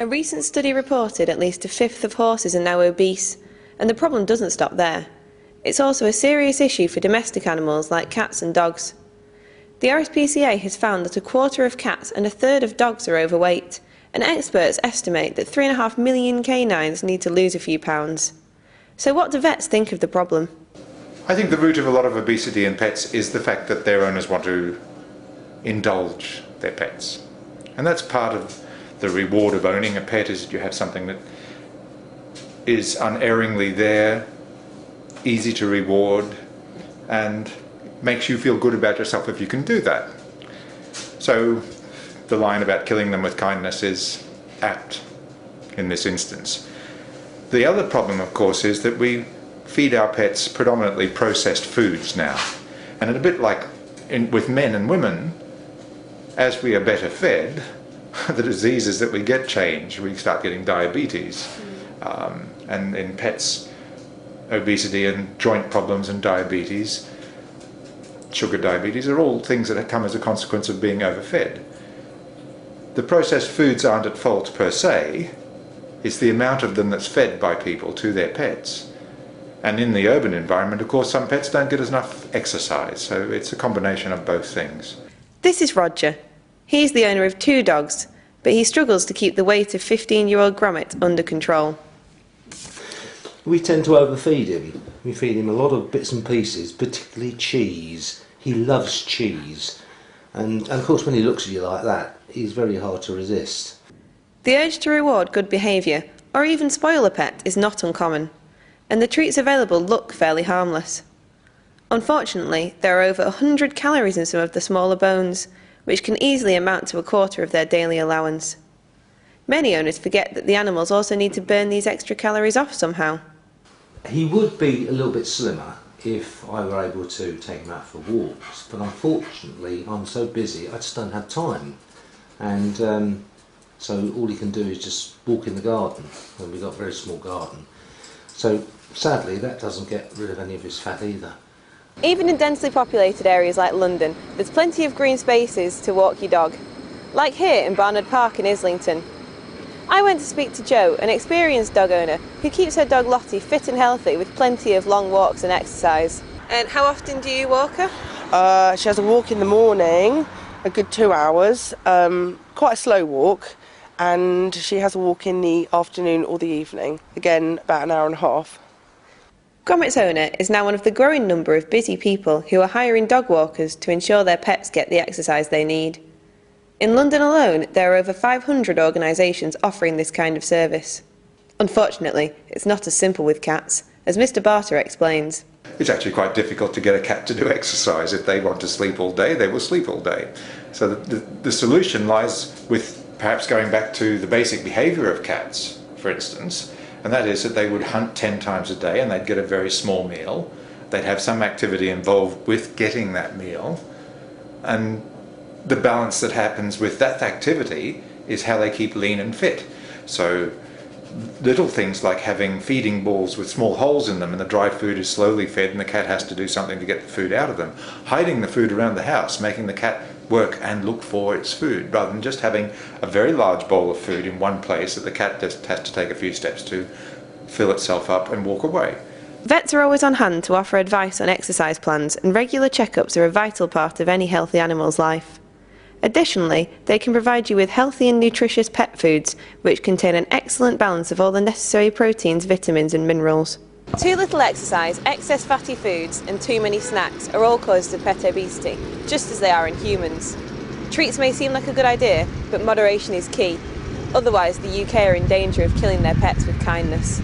A recent study reported at least a fifth of horses are now obese, and the problem doesn't stop there. It's also a serious issue for domestic animals like cats and dogs. The RSPCA has found that a quarter of cats and a third of dogs are overweight, and experts estimate that 3.5 million canines need to lose a few pounds. So what do vets think of the problem? I think the root of a lot of obesity in pets is the fact that their owners want to indulge their pets. And that's part of the reward of owning a pet, is that you have something that is unerringly there, easy to reward, and makes you feel good about yourself if you can do that. So the line about killing them with kindness is apt in this instance. The other problem, of course, is that we feed our pets predominantly processed foods now. And a bit like with men and women, as we are better fed, the diseases that we get change. We start getting diabetes. And in pets, obesity and joint problems and diabetes, sugar diabetes, are all things that come as a consequence of being overfed. The processed foods aren't at fault per se. It's the amount of them that's fed by people to their pets. And in the urban environment, of course, some pets don't get enough exercise, so it's a combination of both things. This is Roger. He's the owner of 2 dogs, but he struggles to keep the weight of 15-year-old Gromit under control. We tend to overfeed him. We feed him a lot of bits and pieces, particularly cheese. He loves cheese. And of course, when he looks at you like that, he's very hard to resist. The urge to reward good behaviour, or even spoil a pet, is not uncommon, and the treats available look fairly harmless. Unfortunately, there are over 100 calories in some of the smaller bones, which can easily amount to a quarter of their daily allowance. Many owners forget that the animals also need to burn these extra calories off somehow. He would be a little bit slimmer if I were able to take him out for walks, but unfortunately I'm so busy I just don't have time. And so all he can do is just walk in the garden, and we've got a very small garden. So sadly that doesn't get rid of any of his fat either. Even in densely populated areas like London, there's plenty of green spaces to walk your dog, like here in Barnard Park in Islington. I went to speak to Jo, an experienced dog owner who keeps her dog Lottie fit and healthy with plenty of long walks and exercise. And how often do you walk her? She has a walk in the morning, a good 2 hours, quite a slow walk, and she has a walk in the afternoon or the evening, again about an hour and a half. Gromit's owner is now one of the growing number of busy people who are hiring dog walkers to ensure their pets get the exercise they need. In London alone, there are over 500 organisations offering this kind of service. Unfortunately, it's not as simple with cats, as Mr. Barter explains. It's actually quite difficult to get a cat to do exercise. If they want to sleep all day, they will sleep all day. So the solution lies with perhaps going back to the basic behaviour of cats, for instance, and that is that they would hunt 10 times a day and they'd get a very small meal. They'd have some activity involved with getting that meal, and the balance that happens with that activity is how they keep lean and fit. So little things like having feeding balls with small holes in them and the dry food is slowly fed and the cat has to do something to get the food out of them. Hiding the food around the house, making the cat work and look for its food, rather than just having a very large bowl of food in one place that the cat just has to take a few steps to fill itself up and walk away. Vets are always on hand to offer advice on exercise plans, and regular checkups are a vital part of any healthy animal's life. Additionally, they can provide you with healthy and nutritious pet foods, which contain an excellent balance of all the necessary proteins, vitamins and minerals. Too little exercise, excess fatty foods and too many snacks are all causes of pet obesity, just as they are in humans. Treats may seem like a good idea, but moderation is key. Otherwise, the UK are in danger of killing their pets with kindness.